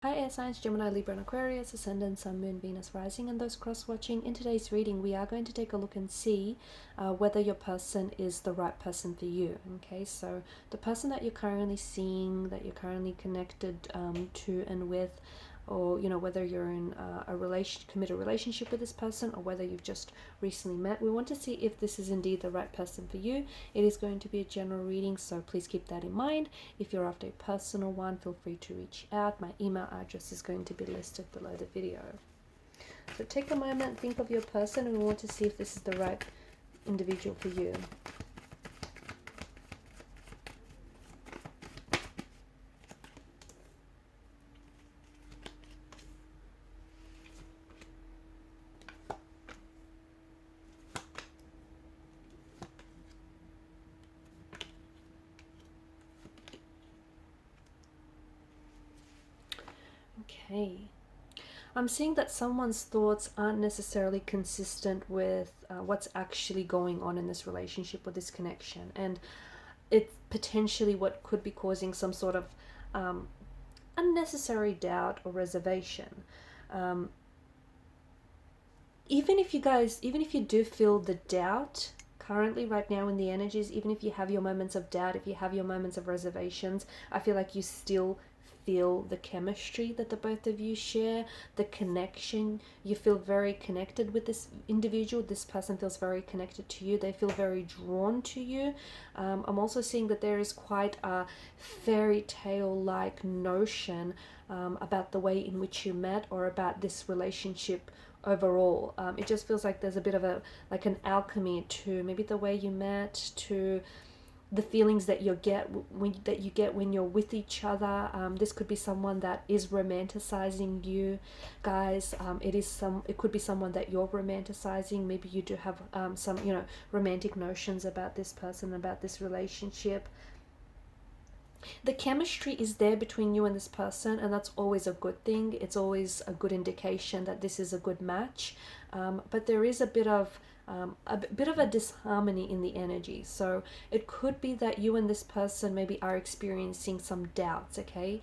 Hi air signs, Gemini, Libra and Aquarius, Ascendant, Sun, Moon, Venus, Rising, and those cross-watching. In today's reading, we are going to take a look and see whether your person is the right person for you. Okay, so the person that you're currently seeing, that you're currently connected to and with, or whether you're in a committed relationship with this person, or whether you've just recently met, we want to see if this is indeed the right person for you. It is going to be a general reading, so please keep that in mind. If you're after a personal one, feel free to reach out. My email address is going to be listed below the video. So take a moment, think of your person, and we want to see if this is the right individual for you. Okay. I'm seeing that someone's thoughts aren't necessarily consistent with what's actually going on in this relationship or this connection. And it's potentially what could be causing some sort of unnecessary doubt or reservation. Even if you do feel the doubt currently right now in the energies, even if you have your moments of doubt, if you have your moments of reservations, I feel like you still feel the chemistry that the both of you share, the connection. You feel very connected with this individual. This person feels very connected to you. They feel very drawn to you. I'm also seeing that there is quite a fairy tale like notion about the way in which you met, or about this relationship overall. It just feels like there's a bit of an alchemy to maybe the way you met, to the feelings that you get when you're with each other. This could be someone that is romanticizing you, guys. It could be someone that you're romanticizing. Maybe you do have some romantic notions about this person, about this relationship. The chemistry is there between you and this person, and that's always a good thing. It's always a good indication that this is a good match. But there is a bit of a disharmony in the energy. So it could be that you and this person maybe are experiencing some doubts. Okay,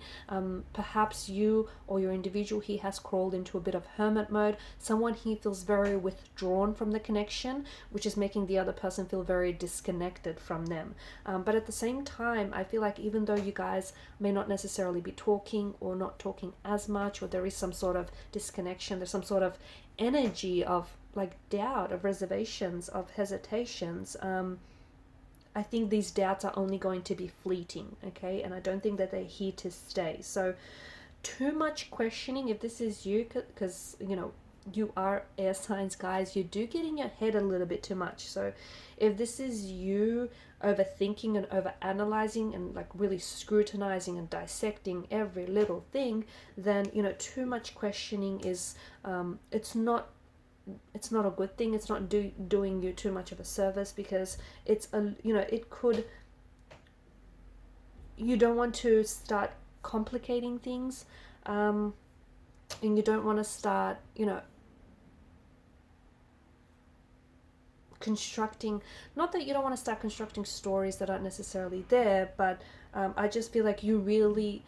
perhaps you or your individual he has crawled into a bit of hermit mode. Someone he feels very withdrawn from the connection, which is making the other person feel very disconnected from them. But at the same time, I feel like even though you guys may not necessarily be talking or not talking as much, or there is some sort of disconnection, there's some sort of energy of like doubt, of reservations, of hesitations. I think these doubts are only going to be fleeting, okay? And I don't think that they're here to stay. So too much questioning, if this is you, because you are air signs, guys, you do get in your head a little bit too much. So if this is you overthinking and over analyzing and like really scrutinizing and dissecting every little thing, then too much questioning is it's not a good thing. It's not doing you too much of a service, because it's you don't want to start complicating things, and you don't want to start constructing, not that you don't want to start constructing stories that aren't necessarily there, but I just feel like you really,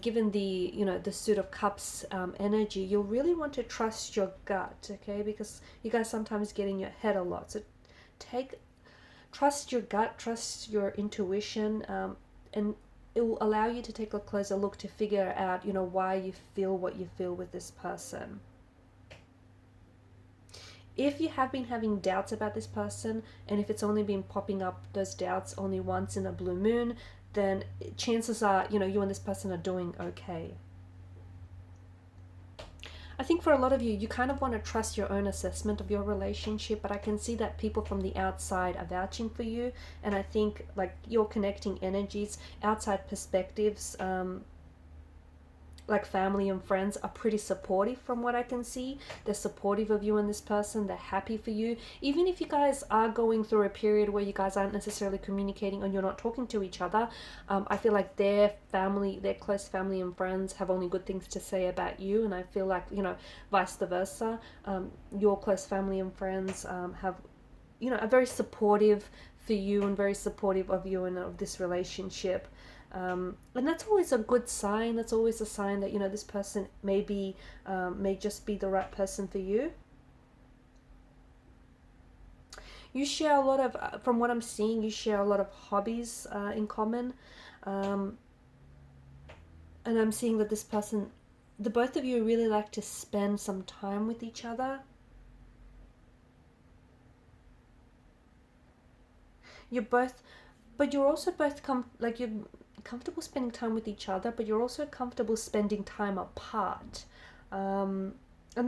given the the Suit of Cups energy, you'll really want to trust your gut, okay? Because you guys sometimes get in your head a lot. So trust your gut, trust your intuition, and it will allow you to take a closer look to figure out why you feel what you feel with this person. If you have been having doubts about this person, and if it's only been popping up, those doubts, only once in a blue moon, then chances are you and this person are doing okay. I think for a lot of you kind of want to trust your own assessment of your relationship, but I can see that people from the outside are vouching for you, and I think like you're connecting energies, outside perspectives, like family and friends are pretty supportive from what I can see. They're supportive of you and this person. They're happy for you. Even if you guys are going through a period where you guys aren't necessarily communicating and you're not talking to each other, I feel like their close family and friends have only good things to say about you. And I feel like, vice versa, your close family and friends have, are very supportive for you and very supportive of you and of this relationship. And that's always a good sign. That's always a sign that, you know, this person may just be the right person for you. You share a lot of, from what I'm seeing, you share a lot of hobbies in common. And I'm seeing that this person, the both of you really like to spend some time with each other. You're both, but you're also both you're comfortable spending time with each other, but you're also comfortable spending time apart. And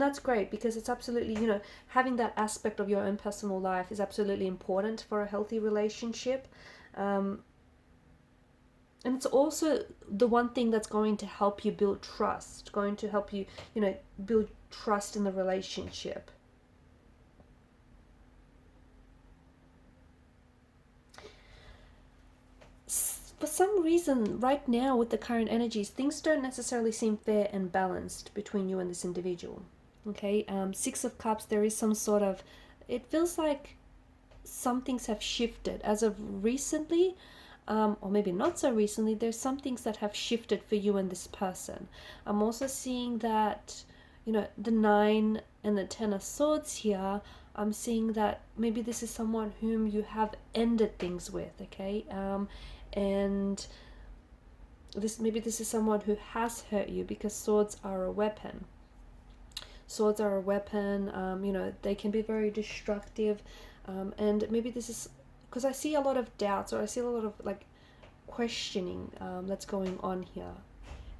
that's great, because it's absolutely, you know, having that aspect of your own personal life is absolutely important for a healthy relationship. And it's also the one thing that's going to help you build trust, going to help you, you know, build trust in the relationship. For some reason, right now with the current energies, things don't necessarily seem fair and balanced between you and this individual. Okay, Six of Cups, there is some sort of, it feels like some things have shifted as of recently, or maybe not so recently. There's some things that have shifted for you and this person. I'm also seeing that, you know, the 9 and the 10 of Swords here. I'm seeing that maybe this is someone whom you have ended things with, okay? And this is someone who has hurt you, because swords are a weapon. Swords are a weapon. You know, they can be very destructive, and maybe this is because I see a lot of doubts, or I see a lot of like questioning that's going on here.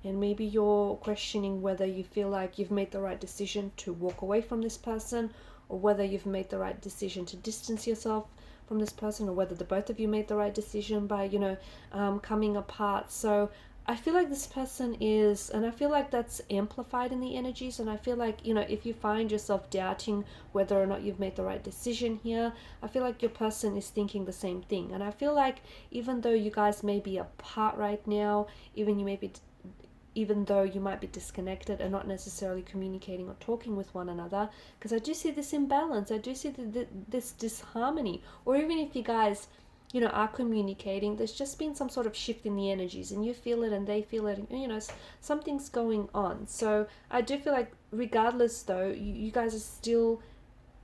And maybe you're questioning whether you feel like you've made the right decision to walk away from this person, or whether you've made the right decision to distance yourself from this person, or whether the both of you made the right decision by, you know, coming apart. So I feel like this person is, and I feel like that's amplified in the energies. And I feel like, you know, if you find yourself doubting whether or not you've made the right decision here, I feel like your person is thinking the same thing. And I feel like even though you guys may be apart right now, even though you might be disconnected and not necessarily communicating or talking with one another, because I do see this imbalance, I do see this disharmony, or even if you guys, you know, are communicating, there's just been some sort of shift in the energies, and you feel it and they feel it, and, you know, something's going on. So I do feel like regardless though, you guys are still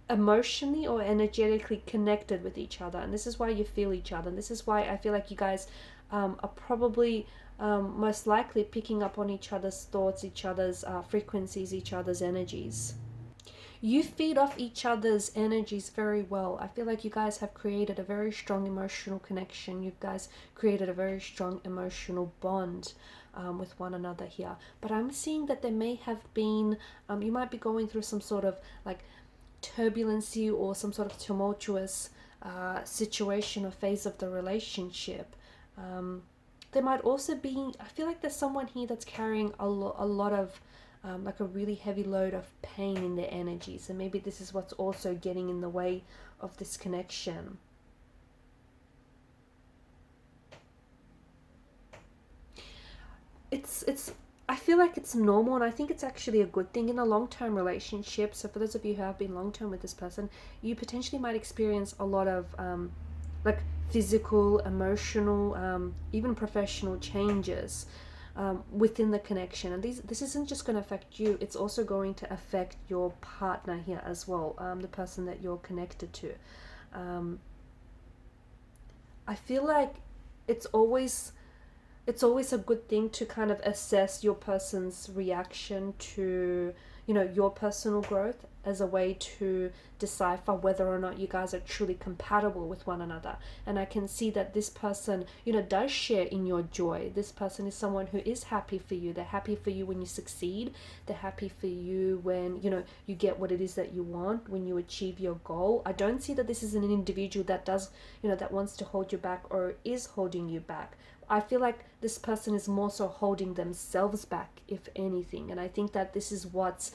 emotionally or energetically connected with each other, and this is why you feel each other, and this is why I feel like you guys are probably most likely picking up on each other's thoughts, each other's frequencies, each other's energies. You feed off each other's energies very well. I feel like you guys have created a very strong emotional connection. You guys created a very strong emotional bond with one another here. But I'm seeing that there may have been, you might be going through some sort of like turbulency or some sort of tumultuous situation or phase of the relationship. There might also be, I feel like there's someone here that's carrying a lot of like a really heavy load of pain in their energies, and maybe this is what's also getting in the way of this connection. It's I feel like it's normal, and I think it's actually a good thing in a long-term relationship. So for those of you who have been long-term with this person, you potentially might experience a lot of like physical, emotional, even professional changes within the connection. And this isn't just going to affect you, it's also going to affect your partner here as well, the person that you're connected to. I feel like it's always a good thing to kind of assess your person's reaction to, you know, your personal growth, as a way to decipher whether or not you guys are truly compatible with one another. And I can see that this person, you know, does share in your joy. This person is someone who is happy for you. They're happy for you when you succeed. They're happy for you when, you know, you get what it is that you want, when you achieve your goal. I don't see that this is an individual that does, you know, that wants to hold you back or is holding you back. I feel like this person is more so holding themselves back, if anything. And I think that this is what's,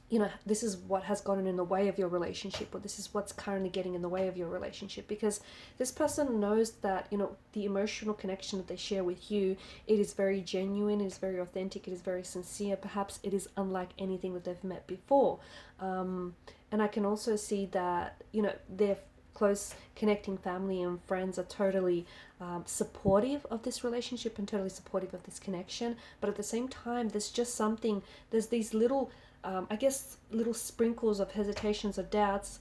you know, this is what has gotten in the way of your relationship, or this is what's currently getting in the way of your relationship, because this person knows that, you know, the emotional connection that they share with you, it is very genuine, it is very authentic, it is very sincere. Perhaps it is unlike anything that they've met before. And I can also see that, you know, close connecting family and friends are totally supportive of this relationship and totally supportive of this connection. But at the same time, there's just something, there's these little, I guess, little sprinkles of hesitations or doubts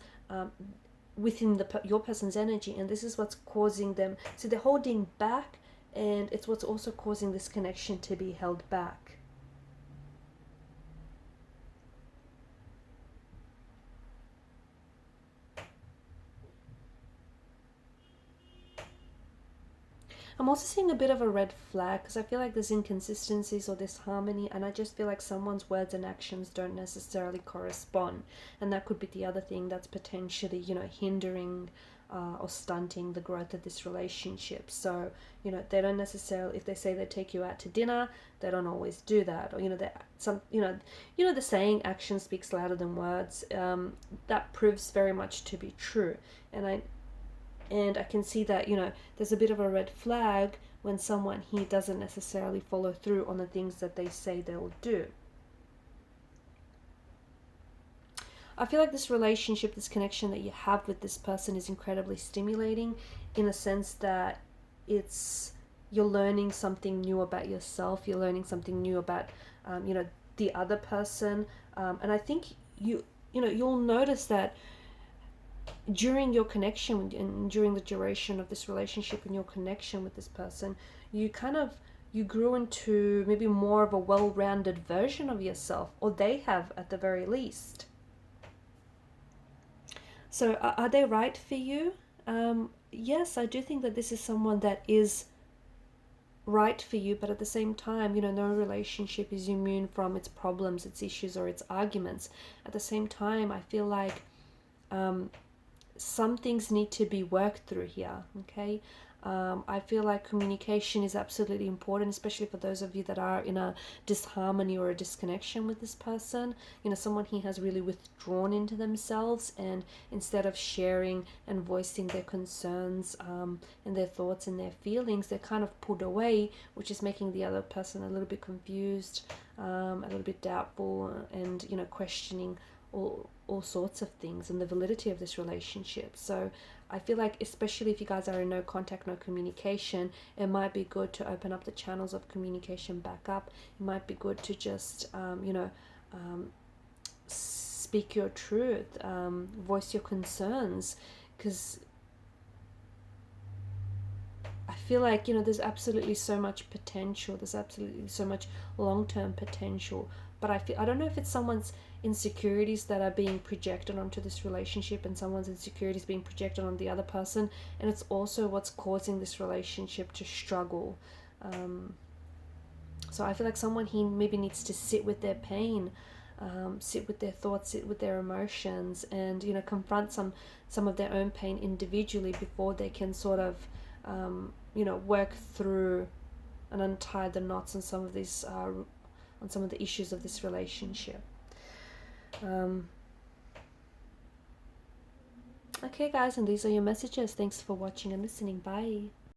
within your person's energy, and this is what's causing them. So they're holding back, and it's what's also causing this connection to be held back. I'm also seeing a bit of a red flag because I feel like there's inconsistencies or disharmony, and I just feel like someone's words and actions don't necessarily correspond, and that could be the other thing that's potentially, you know, hindering or stunting the growth of this relationship. So, you know, they don't necessarily, if they say they take you out to dinner, they don't always do that, or, you know, the saying action speaks louder than words. That proves very much to be true, and I can see that, you know, there's a bit of a red flag when someone here doesn't necessarily follow through on the things that they say they'll do. I feel like this relationship, this connection that you have with this person is incredibly stimulating, in a sense that you're learning something new about yourself, you're learning something new about, you know, the other person, and I think you'll notice that during your connection and during the duration of this relationship and your connection with this person, you grew into maybe more of a well-rounded version of yourself, or they have at the very least. So are they right for you? Yes, I do think that this is someone that is right for you, but at the same time, you know, no relationship is immune from its problems, its issues, or its arguments. At the same time, I feel like some things need to be worked through here, okay? I feel like communication is absolutely important, especially for those of you that are in a disharmony or a disconnection with this person. You know, someone here has really withdrawn into themselves, and instead of sharing and voicing their concerns and their thoughts and their feelings, they're kind of pulled away, which is making the other person a little bit confused, a little bit doubtful, and, you know, questioning all sorts of things and the validity of this relationship. So I feel like, especially if you guys are in no contact, no communication, it might be good to open up the channels of communication back up. It might be good to just, speak your truth, voice your concerns, because I feel like, you know, there's absolutely so much potential. There's absolutely so much long-term potential. But I don't know if it's someone's insecurities that are being projected onto this relationship, and someone's insecurities being projected on the other person, and it's also what's causing this relationship to struggle. So I feel like someone here maybe needs to sit with their pain, sit with their thoughts, sit with their emotions, and, you know, confront some of their own pain individually before they can sort of work through and untie the knots on some of these on some of the issues of this relationship. Okay guys, and these are your messages. Thanks for watching and listening. Bye.